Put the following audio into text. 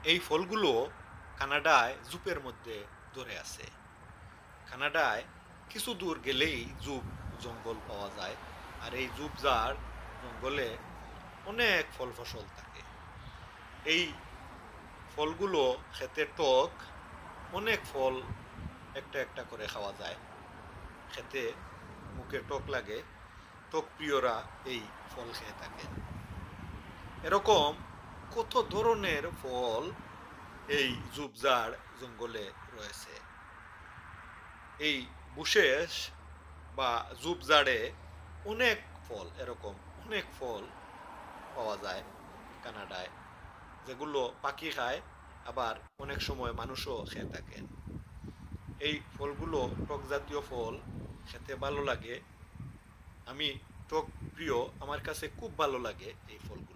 এই ফলগুলো কানাডায় জুপের মধ্যে ধরে আছে। কানাডায় কিছু দূর গেলেই জুপ জঙ্গল পাওয়া যায়। আর এই ঝোপঝাড় জঙ্গলে অনেক ফল ফসল থাকে। এই ফলগুলো খেতে টক। অনেক ফল একটা একটা করে খাওয়া যায়। খেতে মুখে টক লাগে। টক প্রিয়রা এই ফল খেয়ে থাকেন। এরকম কত ধরনের ফল এই ঝোপঝাড় জঙ্গলে রয়েছে। এই বুশেস বা ঝোপঝাড়ে অনেক ফল, এরকম অনেক ফল পাওয়া যায় কানাডায়, যেগুলো পাখি খায়, আবার অনেক সময় মানুষও খেয়ে থাকেন। এই ফলগুলো টক জাতীয় ফল, খেতে ভালো লাগে। আমি টক প্রিয়, আমার কাছে খুব ভালো লাগে এই ফলগুলো।